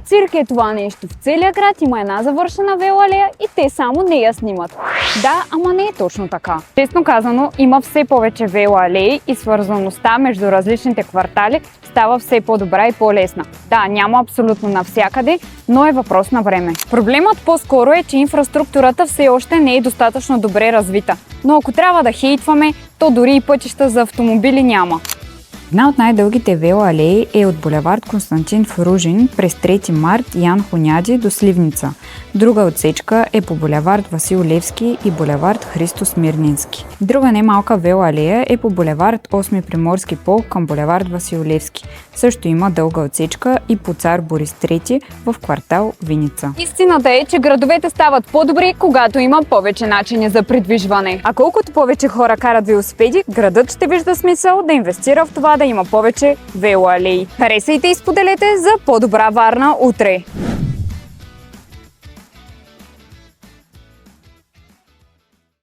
цирк е това нещо. В целия град има една завършена велоалея и те само не я снимат. Да, ама не е точно така. Честно казано, има все повече велоалеи и свързаността между различните квартали става все по-добра и по-лесна. Да, няма абсолютно навсякъде, но е въпрос на време. Проблемът по-скоро е, че инфраструктурата все още не е достатъчно добре развита. Но ако трябва да хейтваме, то дори и пътища за автомобили няма. Една от най-дългите велоалеи е от булевард Константин Фружин през 3 март Ян Хуняджи до Сливница. Друга отсечка е по булевард Васил Левски и булевард Христо Смирнински. Друга немалка велоалея е по булевард 8 Приморски полк към булевард Васил Левски. Също има дълга отсечка и по цар Борис III в квартал Виница. Истината е, че градовете стават по-добри, когато има повече начини за придвижване. А колкото повече хора карат велосипеди, градът ще вижда смисъл да инвестира в това да има повече велоалеи. Харесайте и споделете за по-добра Варна утре!